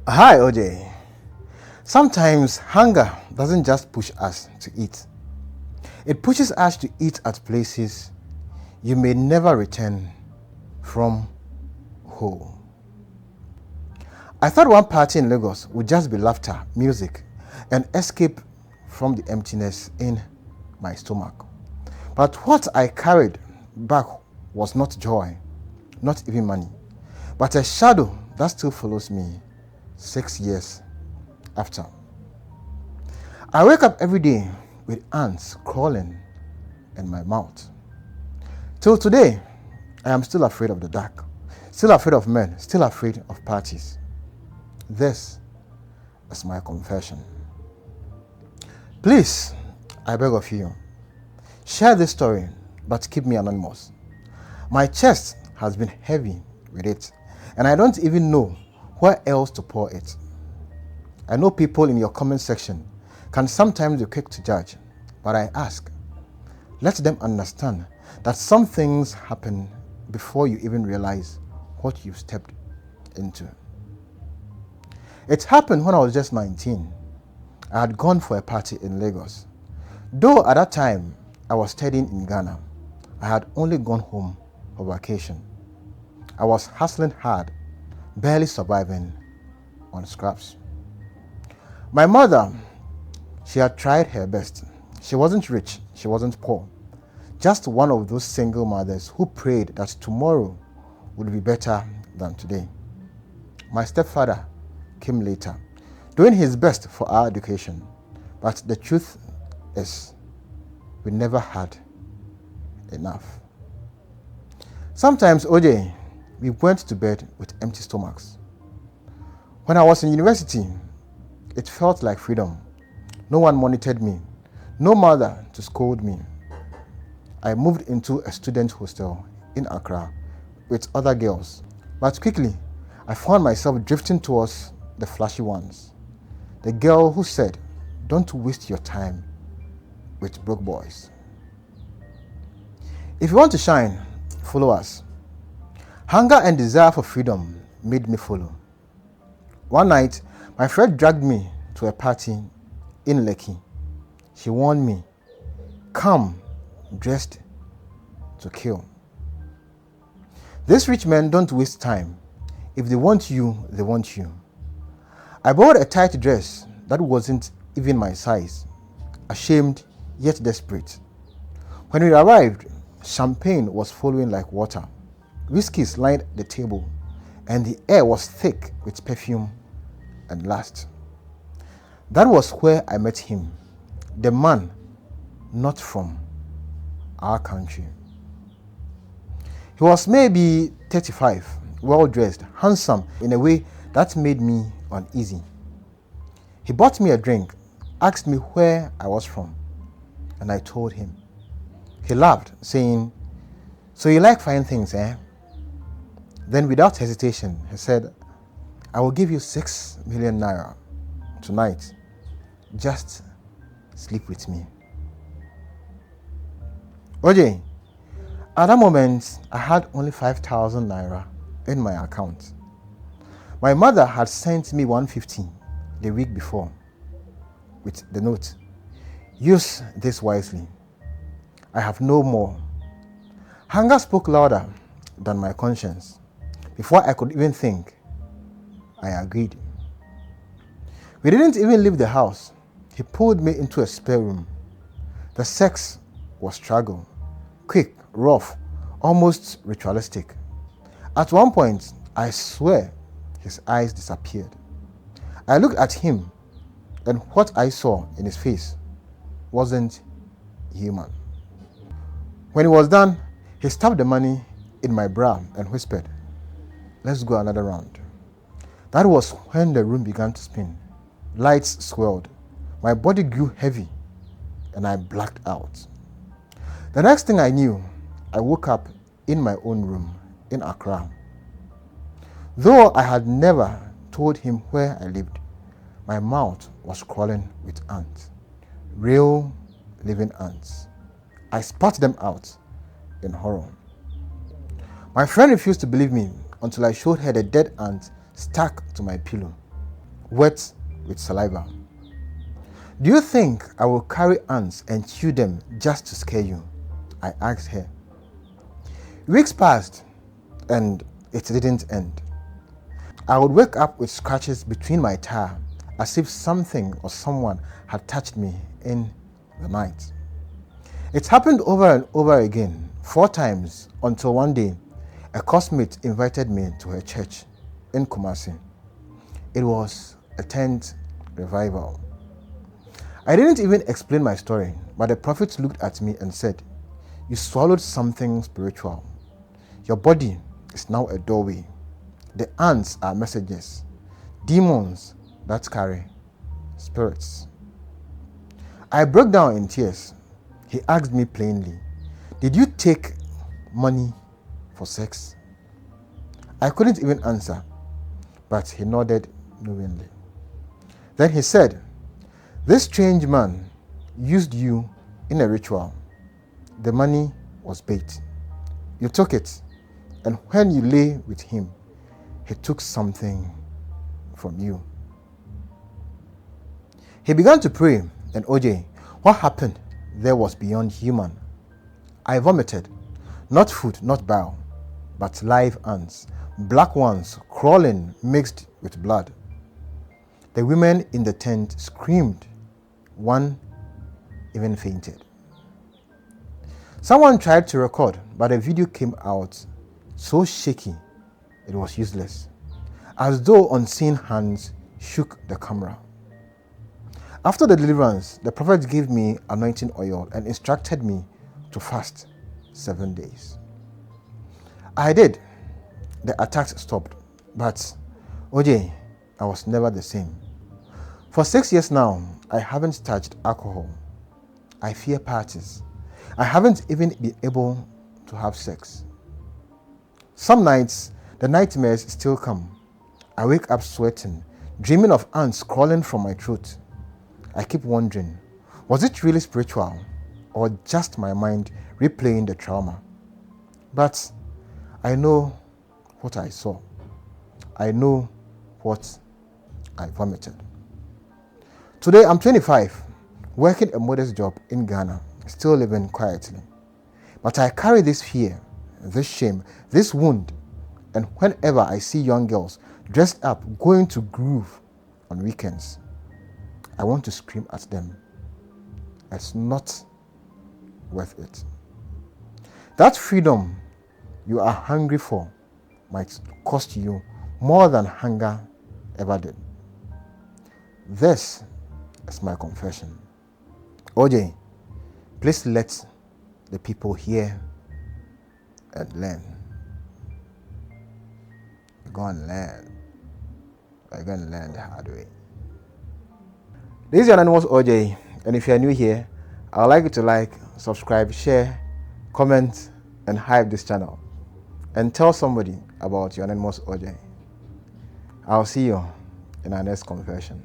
Hi, OJ. Sometimes hunger doesn't just push us to eat. It pushes us to eat at places you may never return from home. I thought one party in Lagos would just be laughter, music, and escape from the emptiness in my stomach. But what I carried back was not joy, not even money, but a shadow that still follows me 6 years after. I wake up every day with ants crawling in my mouth. Till today, I am still afraid of the dark, still afraid of men, still afraid of parties. This is my confession. Please, I beg of you, share this story, but keep me anonymous. My chest has been heavy with it, and I don't even know where else to pour it. I know people in your comment section can sometimes be quick to judge, but I ask, let them understand that some things happen before you even realize what you've stepped into. It happened when I was just 19. I had gone for a party in Lagos. Though at that time I was studying in Ghana, I had only gone home for vacation. I was hustling hard, barely surviving on scraps. My mother, she had tried her best. She wasn't rich, she wasn't poor. Just one of those single mothers who prayed that tomorrow would be better than today. My stepfather came later, doing his best for our education. But the truth is, we never had enough. Sometimes, OJ, we went to bed with empty stomachs. When I was in university, it felt like freedom. No one monitored me, no mother to scold me. I moved into a student hostel in Accra with other girls, but quickly I found myself drifting towards the flashy ones. The girl who said, "Don't waste your time with broke boys." If you want to shine, follow us. Hunger and desire for freedom made me follow. One night, my friend dragged me to a party in Lekki. She warned me, "Come dressed to kill." These rich men don't waste time. If they want you, they want you. I bought a tight dress that wasn't even my size, ashamed yet desperate. When we arrived, champagne was flowing like water. Whiskeys lined the table, and the air was thick with perfume and lust. That was where I met him, the man not from our country. He was maybe 35, well-dressed, handsome in a way that made me uneasy. He bought me a drink, asked me where I was from, and I told him. He laughed, saying, "So you like fine things, eh?" Then without hesitation, he said, "I will give you 6 million naira tonight. Just sleep with me." OJ, at that moment, I had only 5,000 naira in my account. My mother had sent me 150 the week before with the note, "Use this wisely. I have no more." Hunger spoke louder than my conscience. Before I could even think, I agreed. We didn't even leave the house. He pulled me into a spare room. The sex was struggle, quick, rough, almost ritualistic. At one point, I swear, his eyes disappeared. I looked at him, and what I saw in his face wasn't human. When it was done, he stuffed the money in my bra and whispered, "Let's go another round." That was when the room began to spin. Lights swirled. My body grew heavy, and I blacked out. The next thing I knew, I woke up in my own room in Accra. Though I had never told him where I lived, my mouth was crawling with ants. Real living ants. I spat them out in horror. My friend refused to believe me until I showed her the dead ant stuck to my pillow. wet with saliva. Do you think I will carry ants and chew them just to scare you? I asked her. Weeks passed and it didn't end. I would wake up with scratches between my thigh as if something or someone had touched me in the night. It happened over and over again, 4 times, until one day a classmate invited me to her church in Kumasi. It was a tent revival. I didn't even explain my story, but the prophet looked at me and said, "You swallowed something spiritual. Your body is now a doorway. The ants are messengers, demons that carry spirits." I broke down in tears. He asked me plainly, "Did you take money for sex?" I couldn't even answer, but he nodded knowingly. Then he said, "This strange man used you in a ritual. The money was bait. You took it, and when you lay with him, he took something from you." He began to pray, and OJ, what happened there was beyond human. I vomited, not food, not bile, but live ants, black ones crawling mixed with blood. The women in the tent screamed. One even fainted. Someone tried to record, but the video came out so shaky it was useless, as though unseen hands shook the camera. After the deliverance, the prophet gave me anointing oil and instructed me to fast 7 days. I did. The attacks stopped, but OJ, I was never the same. For 6 years now, I haven't touched alcohol. I fear parties. I haven't even been able to have sex. Some nights, the nightmares still come. I wake up sweating, dreaming of ants crawling from my throat. I keep wondering, was it really spiritual or just my mind replaying the trauma? But I know what I saw. I know what I vomited. Today I'm 25, working a modest job in Ghana, still living quietly. But I carry this fear, this shame, this wound, and whenever I see young girls dressed up going to groove on weekends, I want to scream at them. It's not worth it. That freedom you are hungry for might cost you more than hunger ever did. This is my confession. OJ, please let the people hear and learn. Go and learn. We're going to learn the hard way. This is Youranonymous OJ, and if you are new here, I would like you to like, subscribe, share, comment, and hype this channel. And tell somebody about Youranonymous OJ. I'll see you in our next confession.